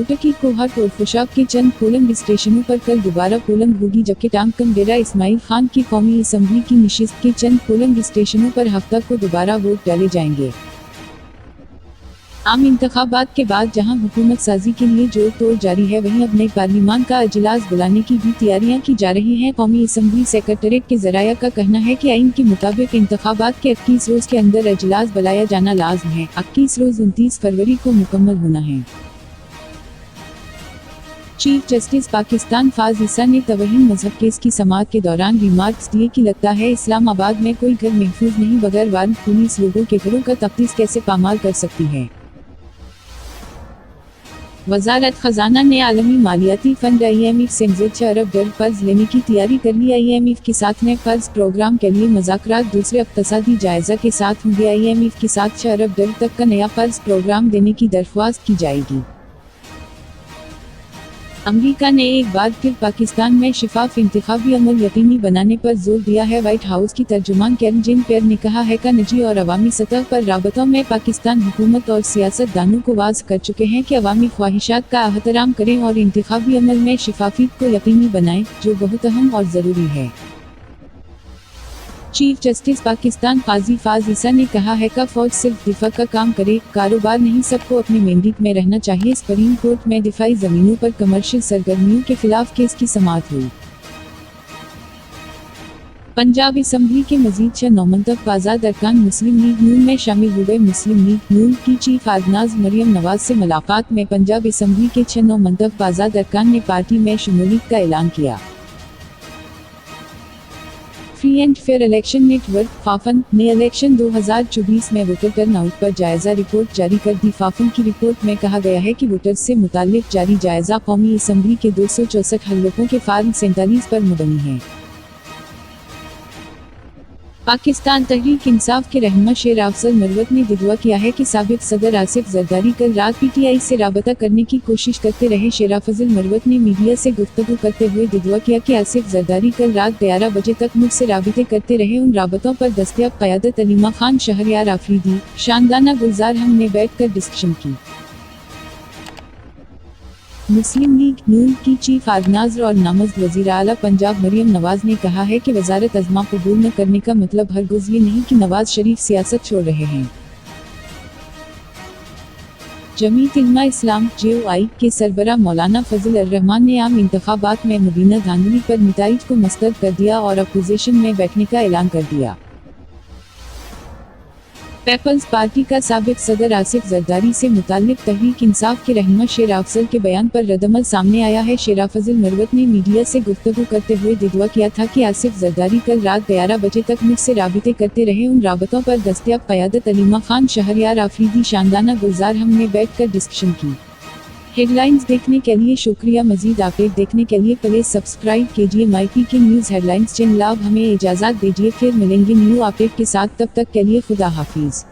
कोटा की कोहाट और फुशाब के चंद पोलिंग स्टेशनों पर कल दोबारा पोलिंग होगी, जबकि टांगकम डेरा इस्माइल खान की कौमी असम्बली की नशिस्त के चंद पोलिंग स्टेशनों पर हफ्ता को दोबारा वोट डाले जाएंगे। आम इंतखाबात के बाद जहां हुकूमत साजी के लिए जोर तोड़ जारी है, वहीं अब नई पार्लिमान का इजलास बुलाने की भी तैयारियां की जा रही हैं। कौमी असम्बली सेक्रेटेरिएट के जराया का कहना है कि आइन के मुताबिक इंतखाबात के 21 रोज के अंदर इजलास बुलाया जाना लाज़िम है। 21 रोज 29 फरवरी को मुकम्मल होना है। चीफ जस्टिस पाकिस्तान फाज ईसा ने तवहीन मजहब केस की समाअत के दौरान रिमार्क्स दिए कि लगता है इस्लामाबाद में कोई घर महफूज नहीं, बगैर वारंट पुलिस लोगों के घरों का तफ्तीश कैसे पामाल कर सकती है। वजारत खजाना ने आलमी मालियाती फंड IMF से $6 अरब कर्ज लेने की तैयारी कर ली। IMF के साथ नए कर्ज प्रोग्राम के लिए मुज़ाकरात दूसरे इक़्तिसादी जायजा के साथ होंगे। IMF के साथ $6 अरब तक का नया कर्ज प्रोग्राम देने की दरख्वास्त की जाएगी। अमेरिका ने एक बार फिर पाकिस्तान में शिफाफ इंतखाबी अमल यकीनी बनाने पर जोर दिया है। व्हाइट हाउस की तर्जुमान कैरन जेन पियर ने कहा है कि निजी और अवामी सतह पर राबतों में पाकिस्तान हुकूमत और सियासतदानों को वाज़ कर चुके हैं कि अवामी ख्वाहिशात का एहतराम करें और इंतखाबी अमल में शिफाफियत को यकीनी बनाएं, जो बहुत अहम और ज़रूरी है। चीफ जस्टिस पाकिस्तान काजी फाज ईसा ने कहा है कि फौज सिर्फ दिफा का काम करे, कारोबार नहीं, सबको अपने मेंडेट में रहना चाहिए। सुप्रीम कोर्ट में दिफाई ज़मीनों पर कमर्शियल सरगर्मियों के खिलाफ केस की समाअत हुई। पंजाब असम्बली के मजीद 6 नौमंतख बाज़ाद अरकान मुस्लिम लीग नून में शामिल हुए। मुस्लिम लीग नून की चीफ आर्गनाज मरियम नवाज से मुलाकात में पंजाब असम्बली के 6 नौमंतख बाज़ाद अरकान ने पार्टी में शमूलियत का ऐलान किया। Free and fair election network FAFEN ने इलेक्शन 2024 में वोटर टर्नआउट पर जायजा रिपोर्ट जारी कर दी। फाफन की रिपोर्ट में कहा गया है कि वोटर्स से मुताल्लिक जारी जायजा कौमी असम्बली के 264 हलकों के फार्म 47 पर मुबनी है। पाकिस्तान तहरीक इंसाफ के रहनुमा शेर अफजल मरवत ने दिदवा किया है कि साबिक सदर आसिफ जरदारी कल रात PTI से राबता करने की कोशिश करते रहे। शेर अफजल मरवत ने मीडिया से गुफ्तगू करते हुए दिदवा किया कि आसिफ जरदारी कल रात 11 बजे तक मुझसे राबिते करते रहे। उन राबतों पर दस्तयाब क़यादत अलीमा खान, शहरयार आफरीदी, शानदाना गुलजार हमने बैठकर डिस्कशन की। मुस्लिम लीग नून की चीफ आर्गनाइजर और नामज़द वज़ीर आला पंजाब मरियम नवाज ने कहा है कि वज़ारत अज़मा कबूल न करने का मतलब हरगिज़ ये नहीं कि नवाज शरीफ सियासत छोड़ रहे हैं। जमीयत उलमा इस्लाम JOI के सरबराह मौलाना फजल अर-रहमान ने आम इंतखाबात में मुबीना धांधली पर नताइज को मुस्तरद कर दिया और अपोजिशन में बैठने का ऐलान कर दिया। पीपल्स पार्टी का साबिक सदर आसिफ जरदारी से मुताल्लिक तहरीक इंसाफ के रहनुमा शेर अफजल के बयान पर रद्दअमल सामने आया है। शेर अफजल मरवत ने मीडिया से गुफ्तगू करते हुए दिदवा किया था कि आसिफ जरदारी कल रात 11 बजे तक मुझसे राबिते करते रहे। उन राबतों पर दस्तयाब क़यादत अलीमा खान, शहरयार आफरीदी, शानदाना गुलजार हमने बैठकर डिस्कशन की। हेडलाइंस देखने के लिए शुक्रिया। मजीद अपडेट देखने के लिए प्लीज सब्सक्राइब कीजिए MyPK न्यूज़ हेडलाइंस चैनल। अब हमें इजाज़त दीजिए, फिर मिलेंगे न्यू अपडेट के साथ। तब तक के लिए खुदा हाफिज़।